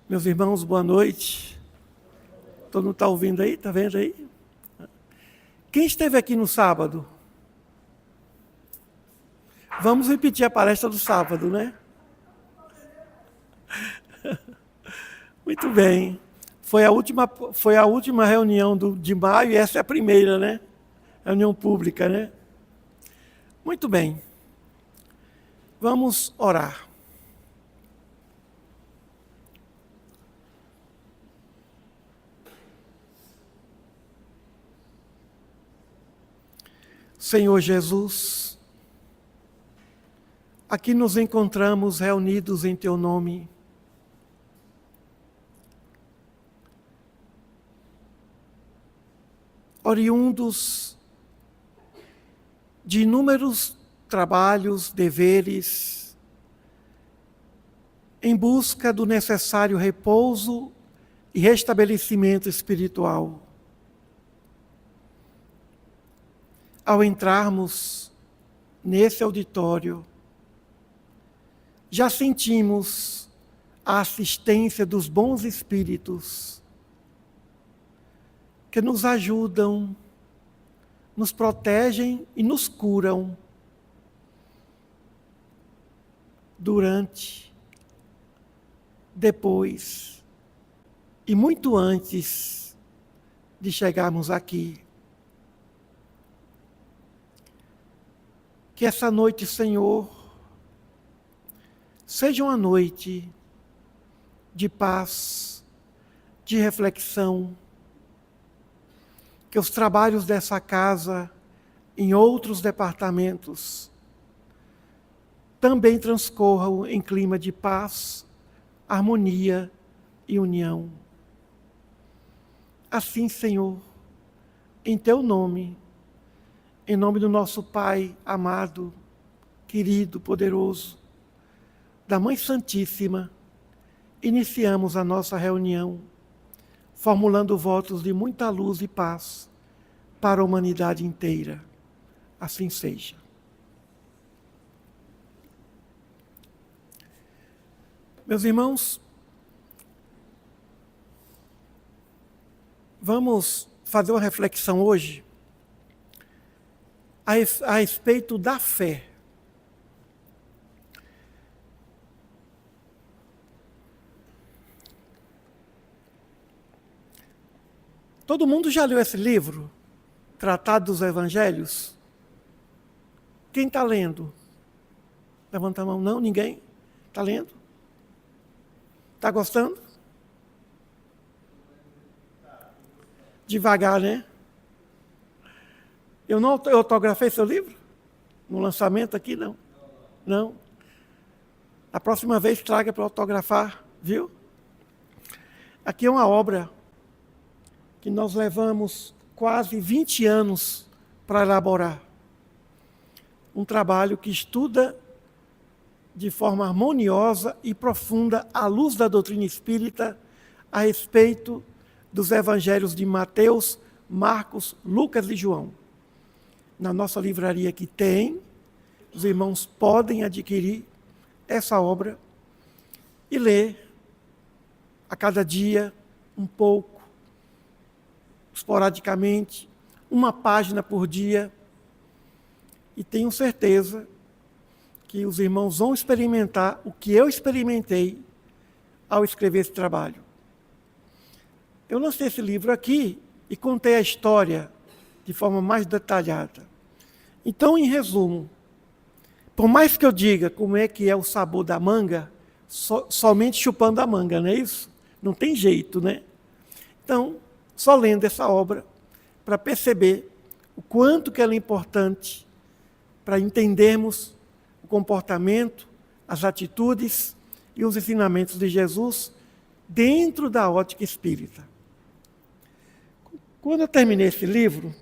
Meus irmãos, boa noite. Todo mundo está ouvindo aí? Está vendo aí? Quem esteve aqui no sábado? Vamos repetir a palestra do sábado, né? Muito bem. Foi a última reunião de maio e essa é a primeira, né? Reunião pública, né? Muito bem. Vamos orar. Senhor Jesus, aqui nos encontramos reunidos em Teu nome. Oriundos de inúmeros trabalhos, deveres, em busca do necessário repouso e restabelecimento espiritual. Ao entrarmos nesse auditório, já sentimos a assistência dos bons espíritos que nos ajudam, nos protegem e nos curam durante, depois e muito antes de chegarmos aqui. Que essa noite, Senhor, seja uma noite de paz, de reflexão, que os trabalhos dessa casa em outros departamentos também transcorram em clima de paz, harmonia e união. Assim, Senhor, em Teu nome, em nome do nosso Pai amado, querido, poderoso, da Mãe Santíssima, iniciamos a nossa reunião, formulando votos de muita luz e paz para a humanidade inteira. Assim seja. Meus irmãos, vamos fazer uma reflexão hoje a respeito da fé. Todo mundo já leu esse livro, Tratado dos Evangelhos? Quem está lendo? Levanta a mão. Não, ninguém? Está lendo? Está gostando? Devagar, né? Eu autografei seu livro? No lançamento aqui, não. Não. A próxima vez traga para autografar, viu? Aqui é uma obra que nós levamos quase 20 anos para elaborar. Um trabalho que estuda de forma harmoniosa e profunda, à luz da doutrina espírita, a respeito dos evangelhos de Mateus, Marcos, Lucas e João. Na nossa livraria que tem, os irmãos podem adquirir essa obra e ler a cada dia um pouco, esporadicamente, uma página por dia. E tenho certeza que os irmãos vão experimentar o que eu experimentei ao escrever esse trabalho. Eu lancei esse livro aqui e contei a história de forma mais detalhada. Então, em resumo, por mais que eu diga como é que é o sabor da manga, somente chupando a manga, não é isso? Não tem jeito, né? Então, só lendo essa obra, para perceber o quanto que ela é importante para entendermos o comportamento, as atitudes e os ensinamentos de Jesus dentro da ótica espírita. Quando eu terminei esse livro,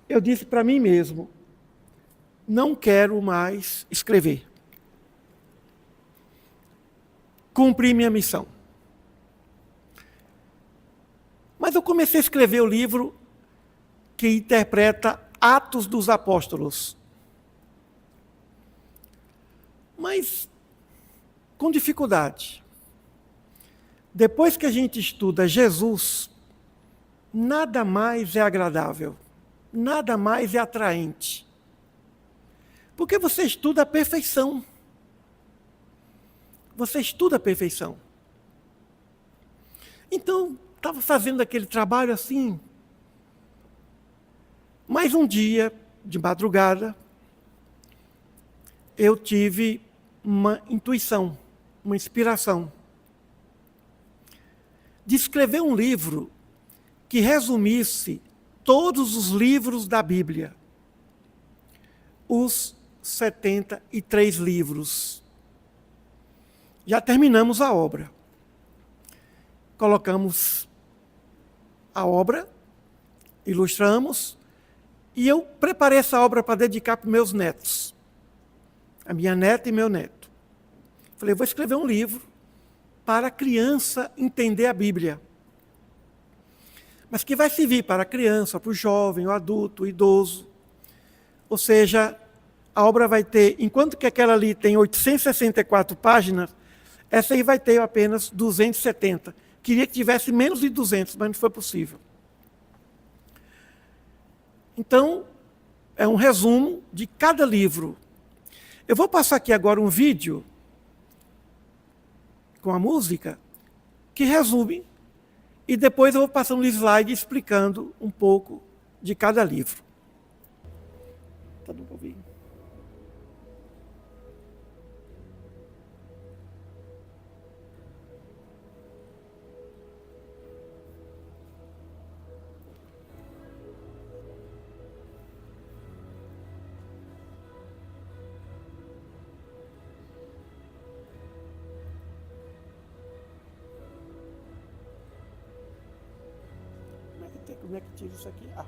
eu disse para mim mesmo, não quero mais escrever. Cumpri minha missão. Mas eu comecei a escrever o livro que interpreta Atos dos Apóstolos. Mas com dificuldade. Depois que a gente estuda Jesus, nada mais é agradável, nada mais é atraente. Porque você estuda a perfeição. Você estuda a perfeição. Então, estava fazendo aquele trabalho assim. Mas um dia, de madrugada, eu tive uma intuição, uma inspiração, de escrever um livro que resumisse todos os livros da Bíblia. Os 73 livros. Já terminamos a obra. Colocamos a obra, ilustramos, e eu preparei essa obra para dedicar para meus netos. A minha neta e meu neto. Falei, vou escrever um livro para a criança entender a Bíblia. Mas que vai servir para a criança, para o jovem, o adulto, o idoso. Ou seja, a obra vai ter, enquanto que aquela ali tem 864 páginas, essa aí vai ter apenas 270. Queria que tivesse menos de 200, mas não foi possível. Então, é um resumo de cada livro. Eu vou passar aqui agora um vídeo com a música que resume, e depois eu vou passar um slide explicando um pouco de cada livro. Tá dando para ouvir? Como é que tira isso aqui? Ah.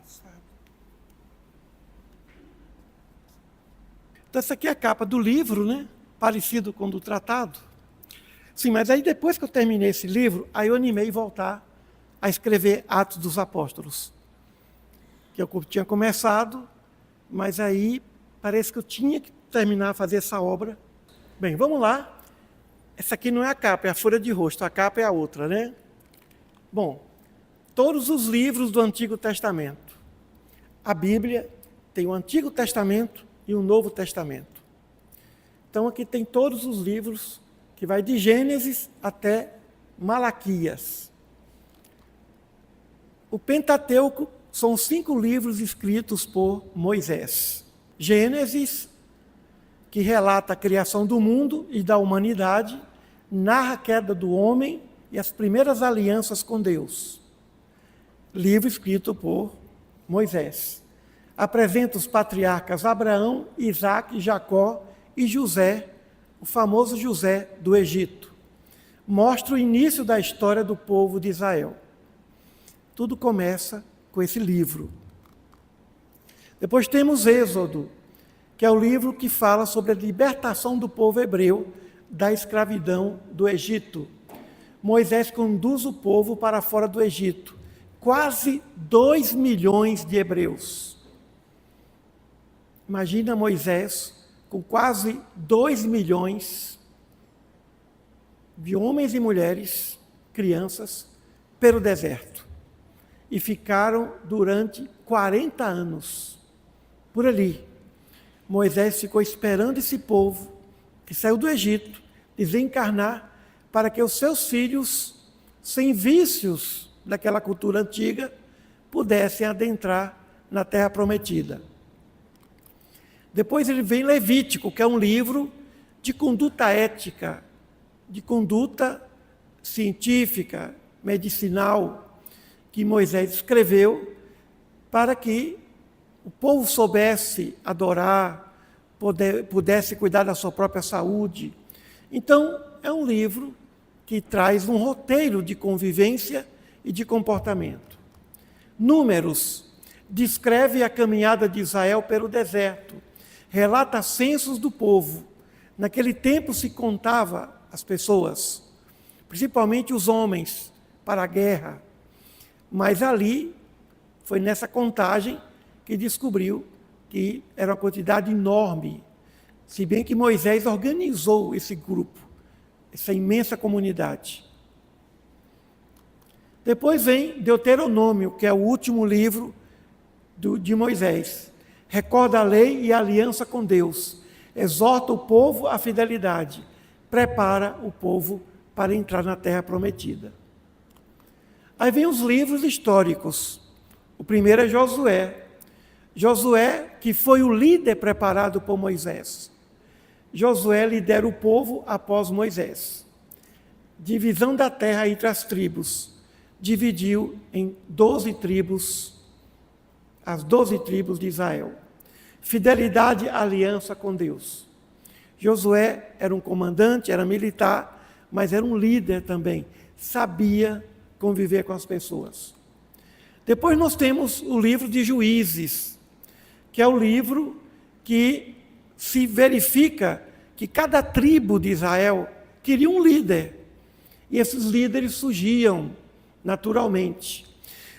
passado. Então, essa aqui é a capa do livro, né? Parecido com o do tratado. Sim, mas aí depois que eu terminei esse livro, aí eu animei voltar a escrever Atos dos Apóstolos. Que eu tinha começado, mas aí parece que eu tinha que terminar a fazer essa obra. Bem, vamos lá. Essa aqui não é a capa, é a folha de rosto. A capa é a outra, né? Bom, todos os livros do Antigo Testamento. A Bíblia tem o Antigo Testamento e o Novo Testamento. Então aqui tem todos os livros, que vai de Gênesis até Malaquias. O Pentateuco são 5 livros escritos por Moisés. Gênesis, que relata a criação do mundo e da humanidade, narra a queda do homem e as primeiras alianças com Deus. Livro escrito por Moisés. Apresenta os patriarcas Abraão, Isaque, Jacó e José, o famoso José do Egito. Mostra o início da história do povo de Israel. Tudo começa com esse livro. Depois temos Êxodo, que é o livro que fala sobre a libertação do povo hebreu da escravidão do Egito. Moisés conduz o povo para fora do Egito. Quase 2 milhões de hebreus. Imagina Moisés com quase 2 milhões de homens e mulheres, crianças, pelo deserto. E ficaram durante 40 anos por ali. Moisés ficou esperando esse povo que saiu do Egito desencarnar para que os seus filhos, sem vícios daquela cultura antiga, pudessem adentrar na Terra Prometida. Depois ele vem Levítico, que é um livro de conduta ética, de conduta científica, medicinal, que Moisés escreveu para que o povo soubesse adorar, pudesse cuidar da sua própria saúde. Então, é um livro que traz um roteiro de convivência e de comportamento. Números descreve a caminhada de Israel pelo deserto, relata censos do povo. Naquele tempo se contava as pessoas, principalmente os homens, para a guerra. Mas ali, foi nessa contagem que descobriu que era uma quantidade enorme, se bem que Moisés organizou esse grupo, essa imensa comunidade. Depois vem Deuteronômio, que é o último livro de Moisés. Recorda a lei e a aliança com Deus, exorta o povo à fidelidade, prepara o povo para entrar na Terra Prometida. Aí vem os livros históricos. O primeiro é Josué. Josué, que foi o líder preparado por Moisés. Josué lidera o povo após Moisés. Divisão da terra entre as tribos. Dividiu em 12 tribos, as 12 tribos de Israel. Fidelidade à aliança com Deus. Josué era um comandante, era militar, mas era um líder também. Sabia conviver com as pessoas. Depois nós temos o livro de Juízes, que é o livro que se verifica que cada tribo de Israel queria um líder. E esses líderes surgiam naturalmente.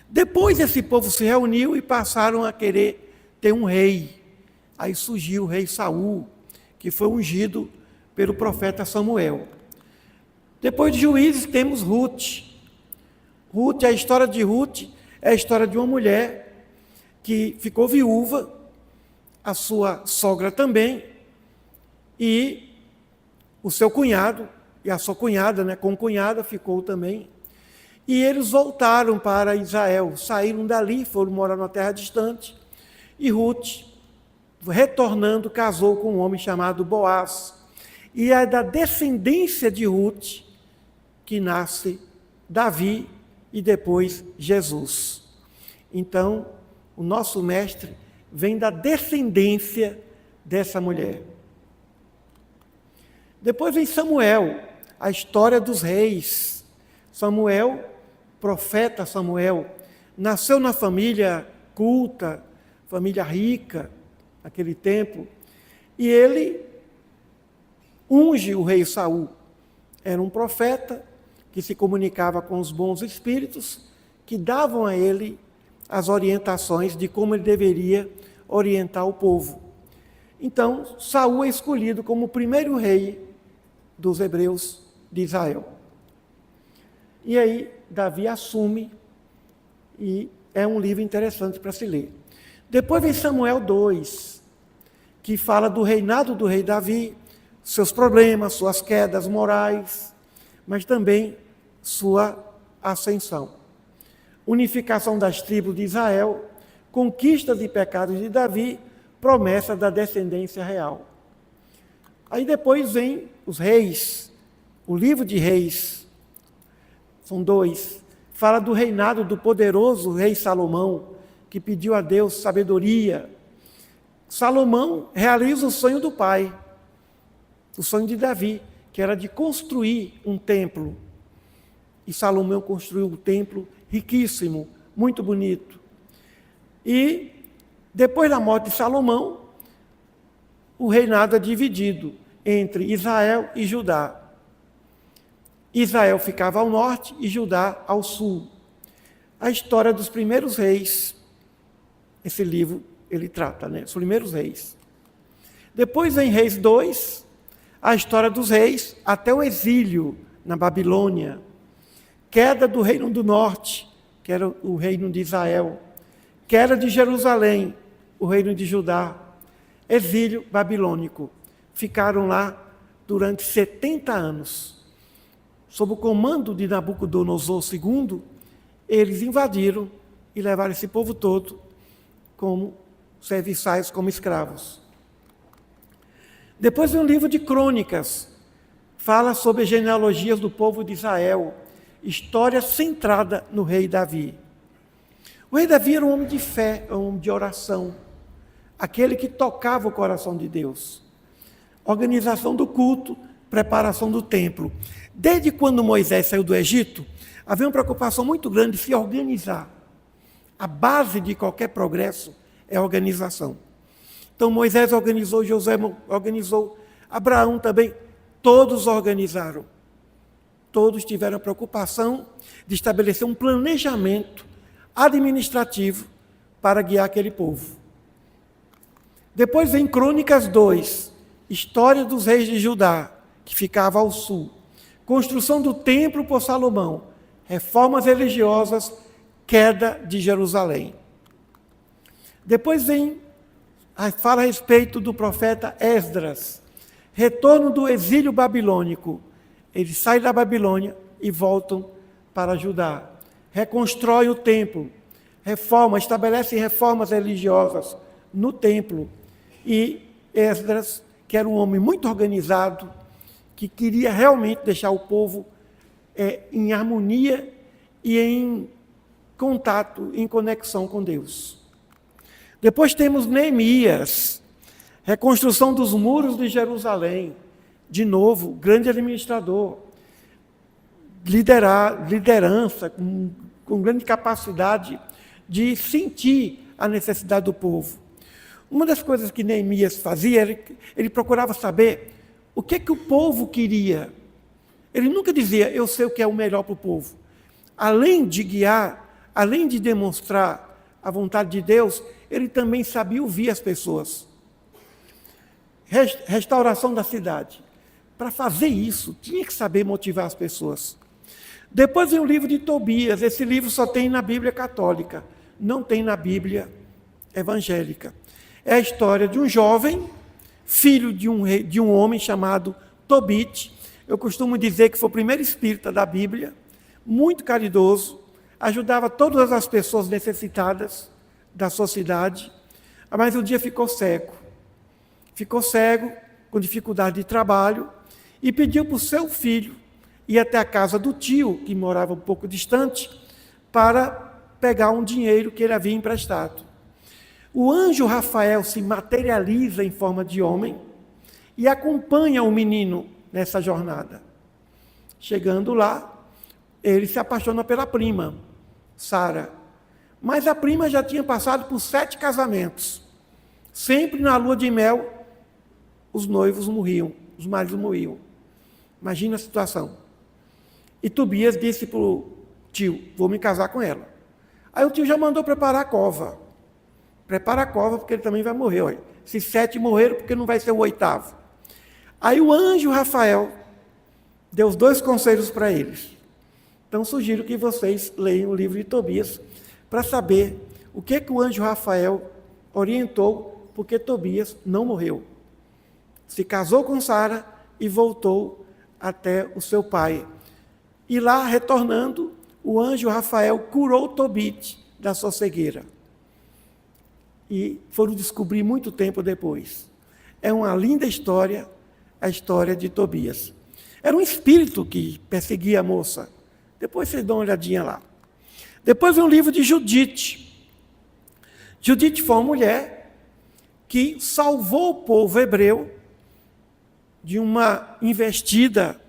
Depois esse povo se reuniu e passaram a querer ter um rei. Aí surgiu o rei Saul, que foi ungido pelo profeta Samuel. Depois de Juízes temos Ruth. A história de Ruth é a história de uma mulher que ficou viúva, a sua sogra também, e o seu cunhado, e a sua cunhada, concunhada, ficou também. E eles voltaram para Israel, saíram dali, foram morar numa terra distante, e Ruth, retornando, casou com um homem chamado Boaz. E é da descendência de Ruth que nasce Davi e depois Jesus. Então, o nosso mestre vem da descendência dessa mulher. Depois vem Samuel, a história dos reis. Samuel, profeta Samuel, nasceu na família culta, família rica, naquele tempo, e ele unge o rei Saul. Era um profeta que se comunicava com os bons espíritos, que davam a ele as orientações de como ele deveria orientar o povo. Então, Saul é escolhido como o primeiro rei dos hebreus de Israel. E aí, Davi assume, e é um livro interessante para se ler. Depois vem Samuel 2, que fala do reinado do rei Davi, seus problemas, suas quedas morais, mas também sua ascensão. Unificação das tribos de Israel, conquistas e pecados de Davi, promessa da descendência real. Aí depois vem os reis, o livro de reis, são 2, fala do reinado do poderoso rei Salomão, que pediu a Deus sabedoria. Salomão realiza o sonho do pai, o sonho de Davi, que era de construir um templo. E Salomão construiu um templo riquíssimo, muito bonito. E depois da morte de Salomão, o reinado é dividido entre Israel e Judá. Israel ficava ao norte e Judá ao sul. A história dos primeiros reis, esse livro ele trata, né? Os primeiros reis. Depois vem Reis 2, a história dos reis até o exílio na Babilônia. Queda do reino do norte, que era o reino de Israel. Queda de Jerusalém, o reino de Judá. Exílio babilônico. Ficaram lá durante 70 anos. Sob o comando de Nabucodonosor II, eles invadiram e levaram esse povo todo como serviçais, como escravos. Depois vem um livro de crônicas, fala sobre genealogias do povo de Israel, história centrada no rei Davi. O rei Davi era um homem de fé, um homem de oração, aquele que tocava o coração de Deus. Organização do culto, preparação do templo. Desde quando Moisés saiu do Egito, havia uma preocupação muito grande de se organizar. A base de qualquer progresso é a organização. Então Moisés organizou, Josué organizou, Abraão também, todos organizaram. Todos tiveram a preocupação de estabelecer um planejamento administrativo para guiar aquele povo. Depois vem Crônicas 2, história dos reis de Judá, que ficava ao sul. Construção do templo por Salomão, reformas religiosas, queda de Jerusalém. Depois vem, fala a respeito do profeta Esdras, retorno do exílio babilônico. Eles saem da Babilônia e voltam para Judá. Reconstrói o templo, estabelece reformas religiosas no templo. E Esdras, que era um homem muito organizado, que queria realmente deixar o povo em harmonia e em contato, em conexão com Deus. Depois temos Neemias, reconstrução dos muros de Jerusalém, de novo, grande administrador, liderança, com grande capacidade de sentir a necessidade do povo. Uma das coisas que Neemias fazia, ele procurava saber o que o povo queria. Ele nunca dizia, eu sei o que é o melhor para o povo. Além de guiar, além de demonstrar a vontade de Deus, ele também sabia ouvir as pessoas. Restauração da cidade. Para fazer isso, tinha que saber motivar as pessoas. Depois vem o livro de Tobias. Esse livro só tem na Bíblia católica, não tem na Bíblia evangélica. É a história de um jovem, filho de um homem chamado Tobit. Eu costumo dizer que foi o primeiro espírita da Bíblia, muito caridoso, ajudava todas as pessoas necessitadas da sua cidade, mas um dia ficou cego. Ficou cego, com dificuldade de trabalho, e pediu para o seu filho ir até a casa do tio, que morava um pouco distante, para pegar um dinheiro que ele havia emprestado. O anjo Rafael se materializa em forma de homem e acompanha o menino nessa jornada. Chegando lá, ele se apaixona pela prima, Sara. Mas a prima já tinha passado por 7 casamentos. Sempre na lua de mel, os noivos morriam, os maridos morriam. Imagina a situação. E Tobias disse para o tio, vou me casar com ela. Aí o tio já mandou preparar a cova. Prepara a cova, porque ele também vai morrer. Olha. Se 7 morreram, porque não vai ser o 8º. Aí o anjo Rafael deu os 2 conselhos para eles. Então sugiro que vocês leiam o livro de Tobias para saber o que o anjo Rafael orientou, porque Tobias não morreu. Se casou com Sara e voltou até o seu pai. E lá, retornando, o anjo Rafael curou Tobit da sua cegueira. E foram descobrir muito tempo depois. É uma linda história, a história de Tobias. Era um espírito que perseguia a moça. Depois vocês dão uma olhadinha lá. Depois vem o livro de Judite. Judite foi uma mulher que salvou o povo hebreu de uma investida,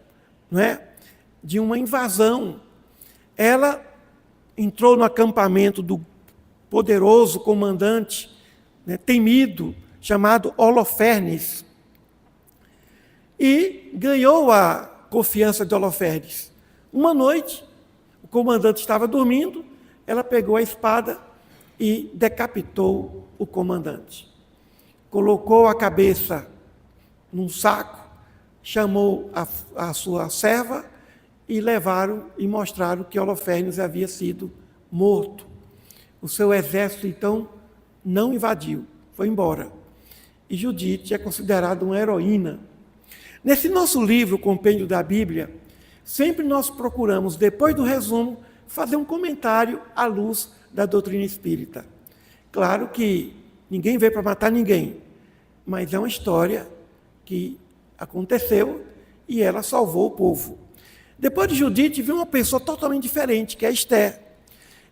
não é? De uma invasão. Ela entrou no acampamento do poderoso comandante, né, temido, chamado Holofernes, e ganhou a confiança de Holofernes. Uma noite, o comandante estava dormindo, ela pegou a espada e decapitou o comandante. Colocou a cabeça num saco, chamou a sua serva e levaram e mostraram que Holofernes havia sido morto. O seu exército, então, não invadiu, foi embora. E Judite é considerada uma heroína. Nesse nosso livro, o Compêndio da Bíblia, sempre nós procuramos, depois do resumo, fazer um comentário à luz da doutrina espírita. Claro que ninguém veio para matar ninguém, mas é uma história que aconteceu e ela salvou o povo. Depois de Judite, veio uma pessoa totalmente diferente, que é Esther.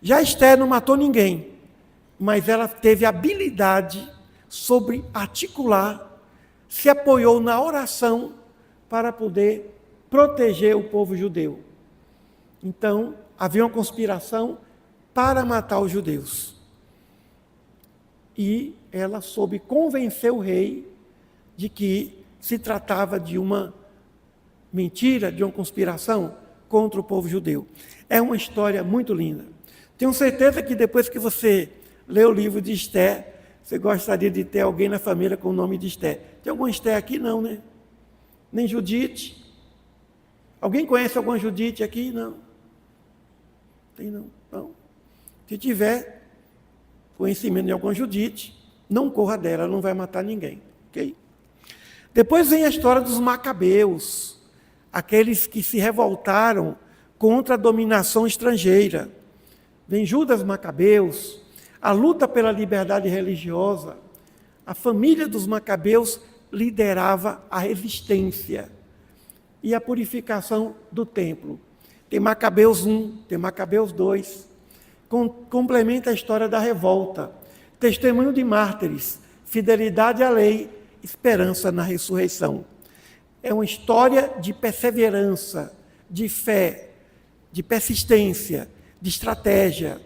Já Esther não matou ninguém, mas ela teve habilidade sobre articular, se apoiou na oração para poder proteger o povo judeu. Então, havia uma conspiração para matar os judeus. E ela soube convencer o rei de que se tratava de uma mentira, de uma conspiração contra o povo judeu. É uma história muito linda. Tenho certeza que depois que você lê o livro de Esther, você gostaria de ter alguém na família com o nome de Esther. Tem alguma Esther aqui? Não, né? Nem Judite. Alguém conhece alguma Judite aqui? Não. Tem não. Não. Se tiver conhecimento de alguma Judite, não corra dela, ela não vai matar ninguém. Ok? Depois vem a história dos Macabeus, aqueles que se revoltaram contra a dominação estrangeira. Vem Judas Macabeus, a luta pela liberdade religiosa. A família dos Macabeus liderava a resistência e a purificação do templo. Tem Macabeus 1, tem Macabeus 2, complementa a história da revolta, testemunho de mártires, fidelidade à lei, esperança na ressurreição. É uma história de perseverança, de fé, de persistência, de estratégia.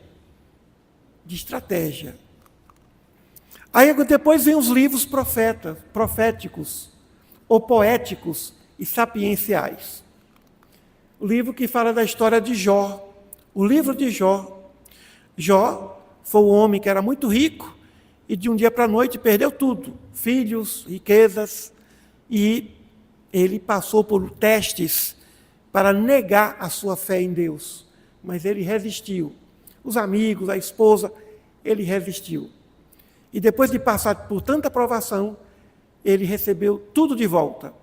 Aí depois vem os livros proféticos, ou poéticos e sapienciais. O livro que fala da história de Jó. O livro de Jó. Jó foi um homem que era muito rico e de um dia para a noite perdeu tudo. Filhos, riquezas. E ele passou por testes para negar a sua fé em Deus. Mas ele resistiu. Os amigos, a esposa, ele resistiu. E depois de passar por tanta provação, ele recebeu tudo de volta.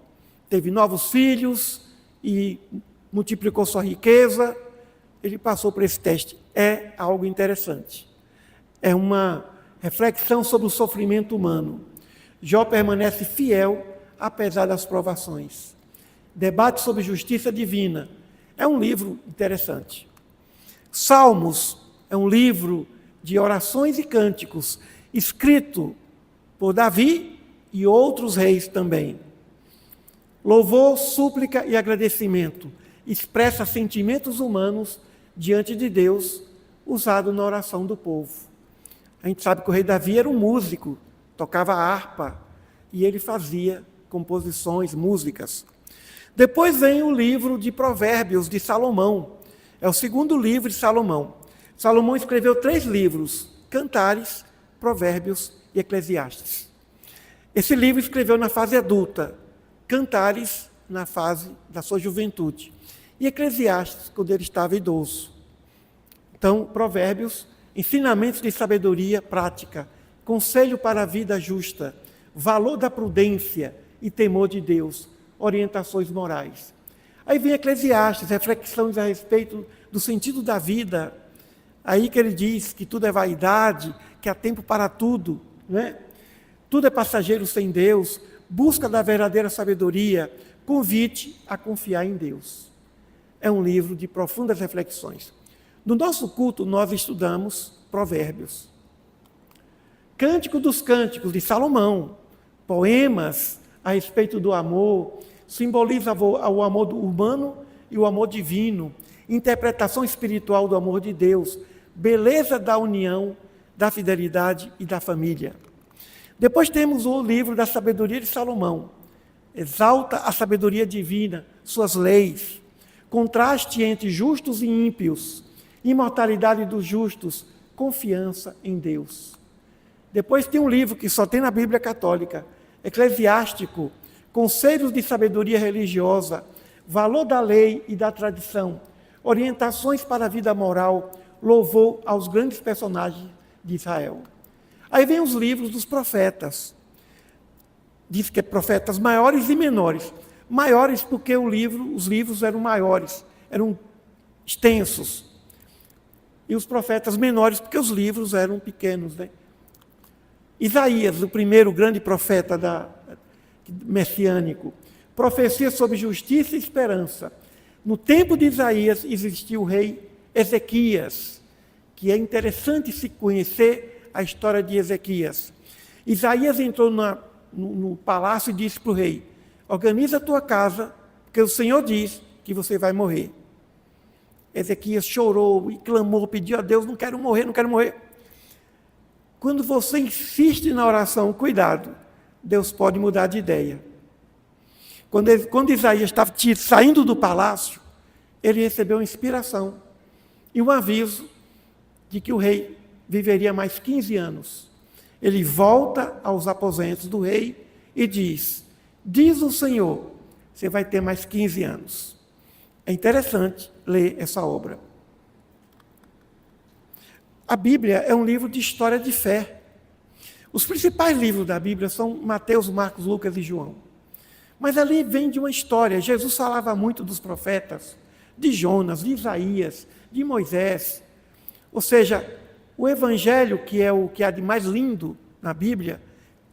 Teve novos filhos e multiplicou sua riqueza. Ele passou por esse teste. É algo interessante. É uma reflexão sobre o sofrimento humano. Jó permanece fiel, apesar das provações. Debate sobre justiça divina. É um livro interessante. Salmos é um livro de orações e cânticos, escrito por Davi e outros reis também. Louvor, súplica e agradecimento expressa sentimentos humanos diante de Deus usado na oração do povo. A gente sabe que o rei Davi era um músico, tocava harpa, e ele fazia composições, músicas. Depois vem o livro de Provérbios, de Salomão. É o segundo livro de Salomão. Salomão escreveu 3 livros, Cantares, Provérbios e Eclesiastes. Esse livro escreveu na fase adulta, Cantares na fase da sua juventude, e Eclesiastes quando ele estava idoso. Então, Provérbios, ensinamentos de sabedoria prática, conselho para a vida justa, valor da prudência e temor de Deus, orientações morais. Aí vem Eclesiastes, reflexões a respeito do sentido da vida. Aí que ele diz que tudo é vaidade, que há tempo para tudo, né? Tudo é passageiro sem Deus, busca da verdadeira sabedoria, convite a confiar em Deus. É um livro de profundas reflexões. No nosso culto, nós estudamos Provérbios. Cântico dos Cânticos, de Salomão, poemas a respeito do amor, simboliza o amor humano e o amor divino, interpretação espiritual do amor de Deus, beleza da união, da fidelidade e da família. Depois temos o livro da sabedoria de Salomão, exalta a sabedoria divina, suas leis, contraste entre justos e ímpios, imortalidade dos justos, confiança em Deus. Depois tem um livro que só tem na Bíblia Católica, Eclesiástico, conselhos de sabedoria religiosa, valor da lei e da tradição, orientações para a vida moral, louvor aos grandes personagens de Israel. Aí vem os livros dos profetas. Diz que é profetas maiores e menores. Maiores porque os livros eram maiores, eram extensos. E os profetas menores porque os livros eram pequenos, né? Isaías, o primeiro grande profeta messiânico, profecia sobre justiça e esperança. No tempo de Isaías existiu o rei Ezequias, que é interessante se conhecer a história de Ezequias. Isaías entrou no palácio e disse para o rei: organiza a tua casa, porque o Senhor diz que você vai morrer. Ezequias chorou e clamou, pediu a Deus: não quero morrer, não quero morrer. Quando você insiste na oração, cuidado, Deus pode mudar de ideia. Quando Isaías estava saindo do palácio, ele recebeu uma inspiração e um aviso de que o rei viveria mais 15 anos. Ele volta aos aposentos do rei e diz: diz o Senhor, você vai ter mais 15 anos. É interessante ler essa obra. A Bíblia é um livro de história de fé. Os principais livros da Bíblia são Mateus, Marcos, Lucas e João. Mas ali vem de uma história. Jesus falava muito dos profetas, de Jonas, de Isaías, de Moisés. Ou seja, o Evangelho, que é o que há de mais lindo na Bíblia,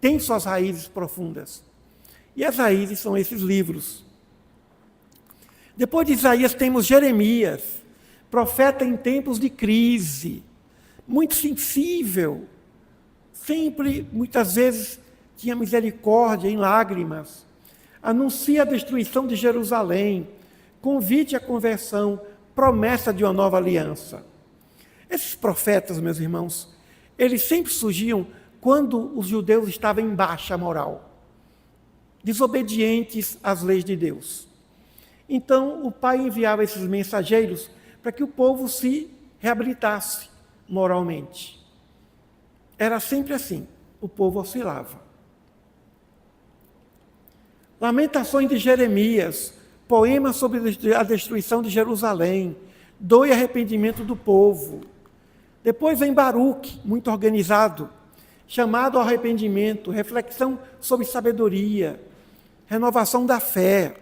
tem suas raízes profundas. E as raízes são esses livros. Depois de Isaías temos Jeremias, profeta em tempos de crise, muito sensível, sempre, muitas vezes, tinha misericórdia em lágrimas, anuncia a destruição de Jerusalém, convite à conversão, promessa de uma nova aliança. Esses profetas, meus irmãos, eles sempre surgiam quando os judeus estavam em baixa moral, desobedientes às leis de Deus. Então, o pai enviava esses mensageiros para que o povo se reabilitasse moralmente. Era sempre assim, o povo oscilava. Lamentações de Jeremias, poemas sobre a destruição de Jerusalém, dor e arrependimento do povo. Depois vem Baruque, muito organizado, chamado ao arrependimento, reflexão sobre sabedoria, renovação da fé.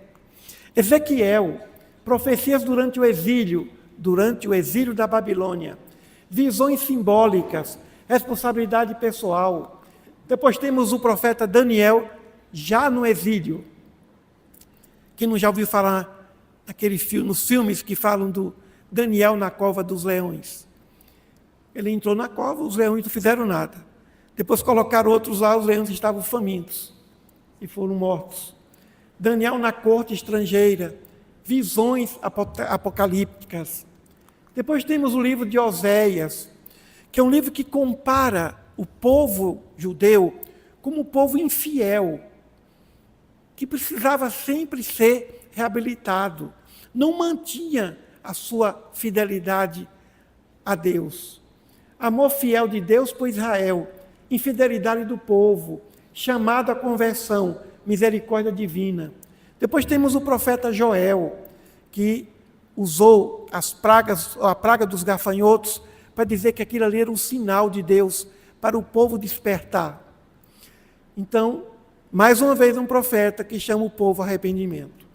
Ezequiel, profecias durante o exílio da Babilônia, visões simbólicas, responsabilidade pessoal. Depois temos o profeta Daniel, já no exílio. Quem não já ouviu falar nos filmes que falam do Daniel na cova dos leões? Ele entrou na cova, os leões não fizeram nada. Depois colocaram outros lá, os leões estavam famintos e foram mortos. Daniel na corte estrangeira, visões apocalípticas. Depois temos o livro de Oséias, que é um livro que compara o povo judeu como um povo infiel, que precisava sempre ser reabilitado, não mantinha a sua fidelidade a Deus. Amor fiel de Deus por Israel, infidelidade do povo, chamado à conversão, misericórdia divina. Depois temos o profeta Joel, que usou a praga dos gafanhotos para dizer que aquilo ali era um sinal de Deus para o povo despertar. Então, mais uma vez um profeta que chama o povo ao arrependimento.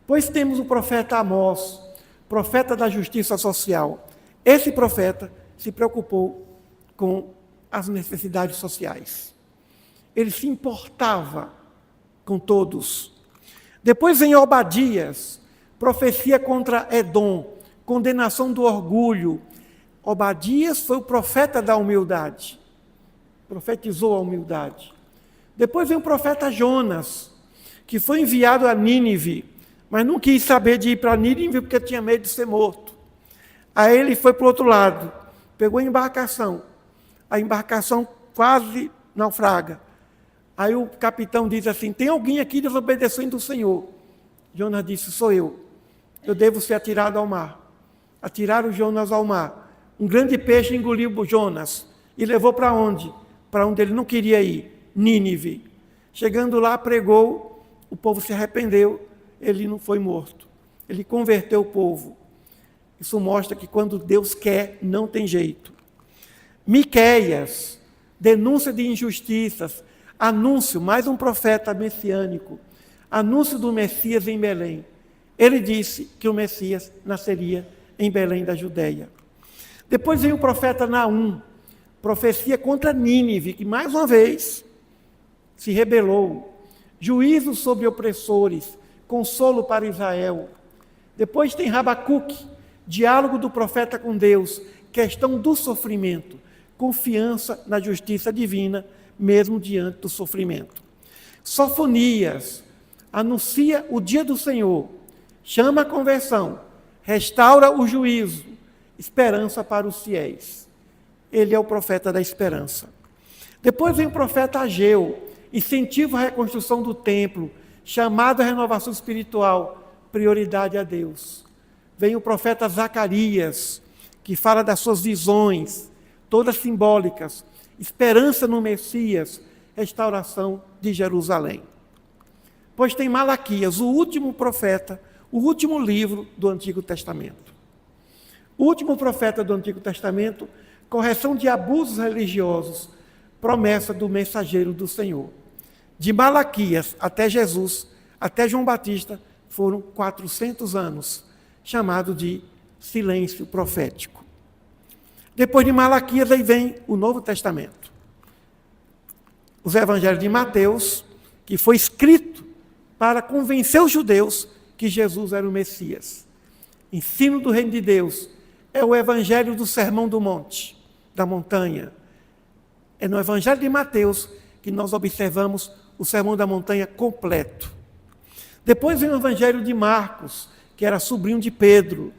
Pois temos o profeta Amós, profeta da justiça social. Esse profeta se preocupou com as necessidades sociais. Ele se importava com todos. Depois vem Obadias, profecia contra Edom, condenação do orgulho. Obadias foi o profeta da humildade, profetizou a humildade. Depois vem o profeta Jonas, que foi enviado a Nínive, mas não quis saber de ir para Nínive porque tinha medo de ser morto. Aí ele foi para o outro lado, pegou a embarcação quase naufraga. Aí o capitão diz assim: tem alguém aqui desobedecendo o Senhor? Jonas disse: sou eu devo ser atirado ao mar. Atiraram Jonas ao mar. Um grande peixe engoliu Jonas e levou para onde? Para onde ele não queria ir, Nínive. Chegando lá, pregou, o povo se arrependeu, ele não foi morto. Ele converteu o povo. Isso mostra que quando Deus quer, não tem jeito. Miqueias, denúncia de injustiças, anúncio, mais um profeta messiânico, anúncio do Messias em Belém. Ele disse que o Messias nasceria em Belém da Judeia. Depois vem o profeta Naum, profecia contra Nínive, que mais uma vez se rebelou. Juízo sobre opressores, consolo para Israel. Depois tem Rabacuque, diálogo do profeta com Deus, questão do sofrimento, confiança na justiça divina, mesmo diante do sofrimento. Sofonias, anuncia o dia do Senhor, chama a conversão, restaura o juízo, esperança para os fiéis. Ele é o profeta da esperança. Depois vem o profeta Ageu, incentiva a reconstrução do templo, chamado à renovação espiritual, prioridade a Deus. Vem o profeta Zacarias, que fala das suas visões, todas simbólicas, esperança no Messias, restauração de Jerusalém. Pois tem Malaquias, o último profeta, o último livro do Antigo Testamento. O último profeta do Antigo Testamento, correção de abusos religiosos, promessa do mensageiro do Senhor. De Malaquias até Jesus, até João Batista, foram 400 anos, chamado de silêncio profético. Depois de Malaquias, aí vem o Novo Testamento. Os evangelhos de Mateus, que foi escrito para convencer os judeus que Jesus era o Messias. Ensino do reino de Deus é o evangelho do Sermão do Monte, da montanha. É no evangelho de Mateus que nós observamos o Sermão da Montanha completo. Depois vem o evangelho de Marcos, que era sobrinho de Pedro,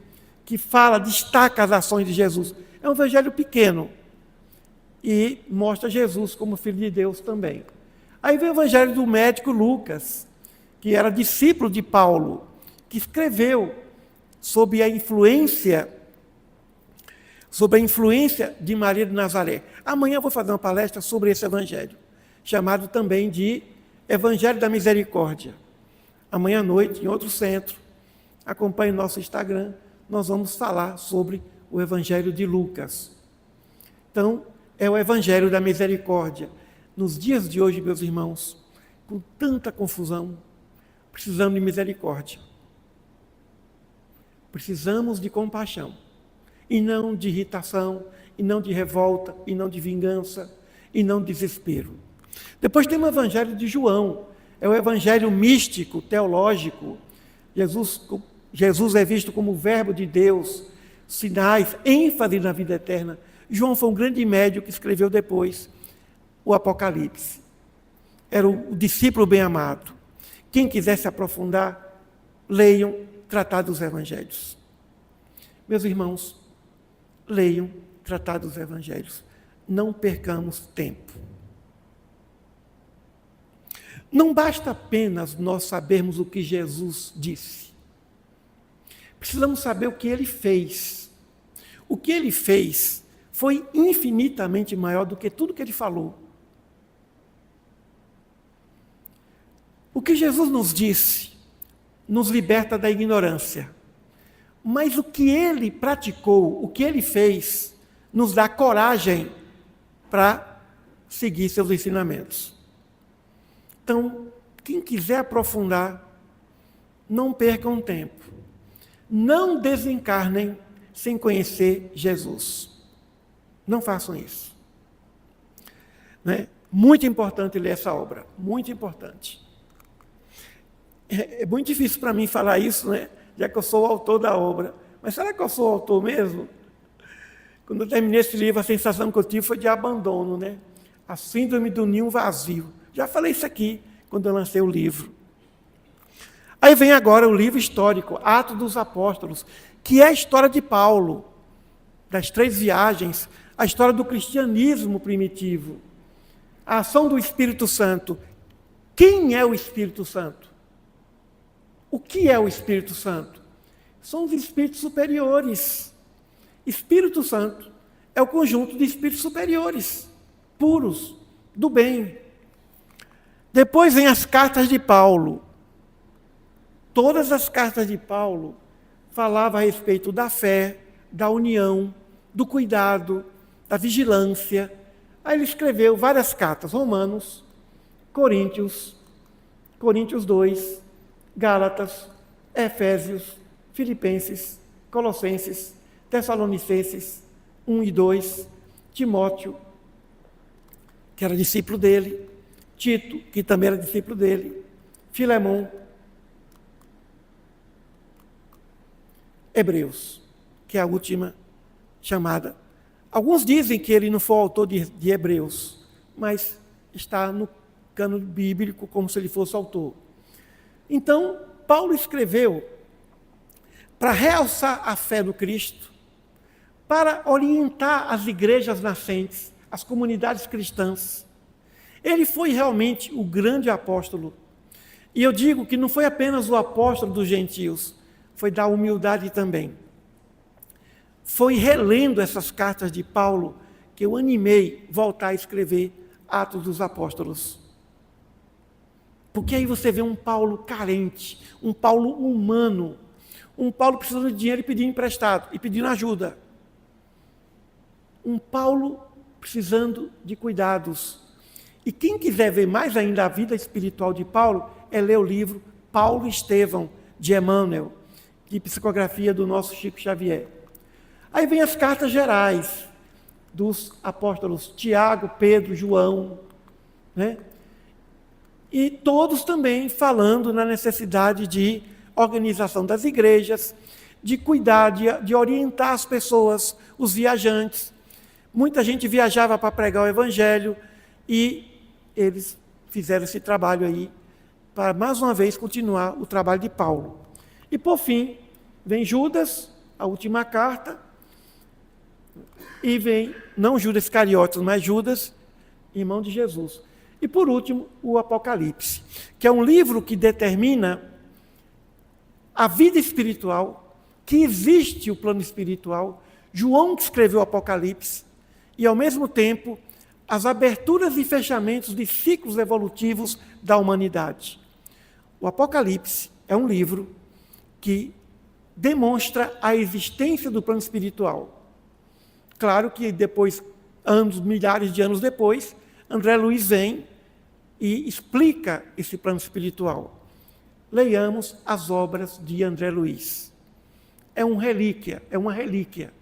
que destaca as ações de Jesus. É um evangelho pequeno e mostra Jesus como Filho de Deus também. Aí vem o evangelho do médico Lucas, que era discípulo de Paulo, que escreveu sob a influência de Maria de Nazaré. Amanhã eu vou fazer uma palestra sobre esse evangelho, chamado também de Evangelho da Misericórdia. Amanhã à noite, em outro centro, acompanhe nosso Instagram, nós vamos falar sobre o Evangelho de Lucas. Então, é o Evangelho da Misericórdia. Nos dias de hoje, meus irmãos, com tanta confusão, precisamos de misericórdia. Precisamos de compaixão, e não de irritação, e não de revolta, e não de vingança, e não de desespero. Depois tem o Evangelho de João, é o Evangelho místico, teológico. Jesus é visto como o Verbo de Deus, sinais, ênfase na vida eterna. João foi um grande médium que escreveu depois o Apocalipse. Era o discípulo bem-amado. Quem quiser se aprofundar, leiam Tratado dos Evangelhos. Meus irmãos, leiam o Tratado dos Evangelhos. Não percamos tempo. Não basta apenas nós sabermos o que Jesus disse. Precisamos saber o que ele fez. O que ele fez foi infinitamente maior do que tudo que ele falou. O que Jesus nos disse nos liberta da ignorância. Mas o que ele praticou, o que ele fez, nos dá coragem para seguir seus ensinamentos. Então, quem quiser aprofundar, não percam tempo. Não desencarnem sem conhecer Jesus. Não façam isso. Né? Muito importante ler essa obra, muito importante. É muito difícil para mim falar isso, né? Já que eu sou o autor da obra. Mas será que eu sou o autor mesmo? Quando eu terminei esse livro, a sensação que eu tive foi de abandono, né? A síndrome do ninho vazio. Já falei isso aqui, quando eu lancei o livro. Aí vem agora o livro histórico, Atos dos Apóstolos, que é a história de Paulo, das 3 viagens, a história do cristianismo primitivo, a ação do Espírito Santo. Quem é o Espírito Santo? O que é o Espírito Santo? São os espíritos superiores. Espírito Santo é o conjunto de espíritos superiores, puros, do bem. Depois vem as cartas de Paulo. Todas as cartas de Paulo falavam a respeito da fé, da união, do cuidado, da vigilância. Aí ele escreveu várias cartas, Romanos, Coríntios 2, Gálatas, Efésios, Filipenses, Colossenses, Tessalonicenses 1 e 2, Timóteo, que era discípulo dele, Tito, que também era discípulo dele, Filemão, Hebreus, que é a última chamada. Alguns dizem que ele não foi o autor de Hebreus, mas está no cânone bíblico como se ele fosse autor. Então, Paulo escreveu para realçar a fé do Cristo, para orientar as igrejas nascentes, as comunidades cristãs. Ele foi realmente o grande apóstolo. E eu digo que não foi apenas o apóstolo dos gentios, foi da humildade também. Foi relendo essas cartas de Paulo que eu animei voltar a escrever Atos dos Apóstolos. Porque aí você vê um Paulo carente, um Paulo humano, um Paulo precisando de dinheiro e pedindo emprestado, e pedindo ajuda. Um Paulo precisando de cuidados. E quem quiser ver mais ainda a vida espiritual de Paulo, é ler o livro Paulo e Estevão, de Emmanuel, de psicografia do nosso Chico Xavier. Aí vem as cartas gerais dos apóstolos Tiago, Pedro, João, né? E todos também falando na necessidade de organização das igrejas, de cuidar, de orientar as pessoas, os viajantes. Muita gente viajava para pregar o Evangelho e eles fizeram esse trabalho aí para, mais uma vez, continuar o trabalho de Paulo. E, por fim, vem Judas, a última carta, e vem, não Judas Iscariotes, mas Judas, irmão de Jesus. E, por último, o Apocalipse, que é um livro que determina a vida espiritual, que existe o plano espiritual. João que escreveu o Apocalipse, e, ao mesmo tempo, as aberturas e fechamentos de ciclos evolutivos da humanidade. O Apocalipse é um livro que demonstra a existência do plano espiritual. Claro que depois, milhares de anos depois, André Luiz vem e explica esse plano espiritual. Leiamos as obras de André Luiz. É uma relíquia.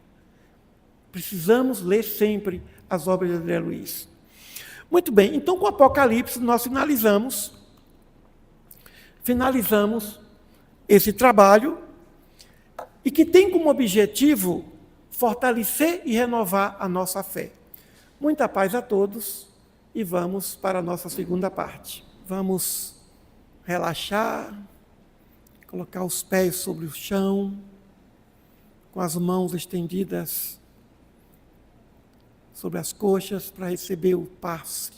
Precisamos ler sempre as obras de André Luiz. Muito bem, então com o Apocalipse nós finalizamos esse trabalho e que tem como objetivo fortalecer e renovar a nossa fé. Muita paz a todos e vamos para a nossa segunda parte. Vamos relaxar, colocar os pés sobre o chão, com as mãos estendidas sobre as coxas para receber o passe,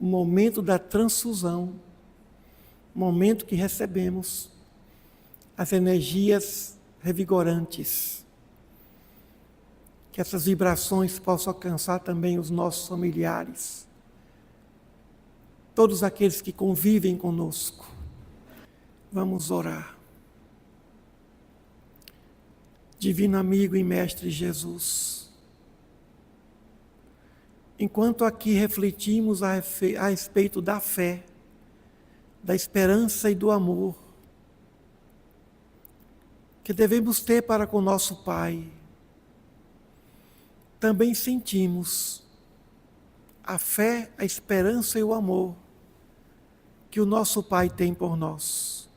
o momento da transfusão, o momento que recebemos as energias revigorantes. Que essas vibrações possam alcançar também os nossos familiares, todos aqueles que convivem conosco. Vamos orar. Divino amigo e mestre Jesus, enquanto aqui refletimos a respeito da fé, da esperança e do amor que devemos ter para com nosso Pai, também sentimos a fé, a esperança e o amor que o nosso Pai tem por nós.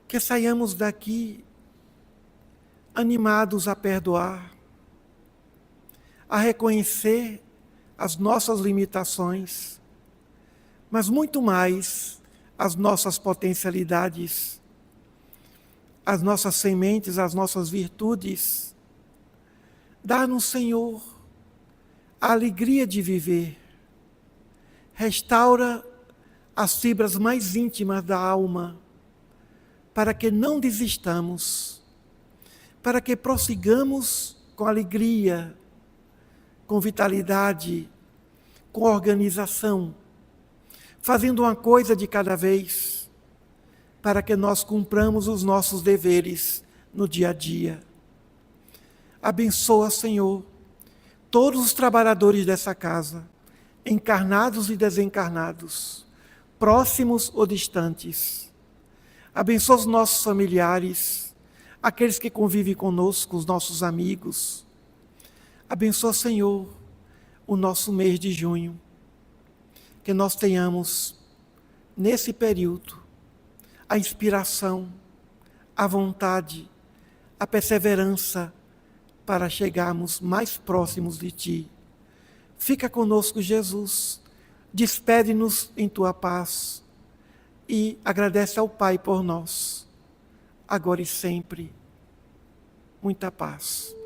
Que saiamos daqui animados a perdoar, a reconhecer as nossas limitações, mas muito mais as nossas potencialidades, as nossas sementes, as nossas virtudes. Dá-nos, Senhor, a alegria de viver. Restaura as fibras mais íntimas da alma, para que não desistamos, para que prossigamos com alegria, com vitalidade, com organização, fazendo uma coisa de cada vez, para que nós cumpramos os nossos deveres no dia a dia. Abençoa, Senhor, todos os trabalhadores dessa casa, encarnados e desencarnados, próximos ou distantes. Abençoa os nossos familiares, aqueles que convivem conosco, os nossos amigos. Abençoa, Senhor, o nosso mês de junho, que nós tenhamos, nesse período, a inspiração, a vontade, a perseverança para chegarmos mais próximos de Ti. Fica conosco, Jesus, despede-nos em Tua paz e agradece ao Pai por nós, agora e sempre. Muita paz.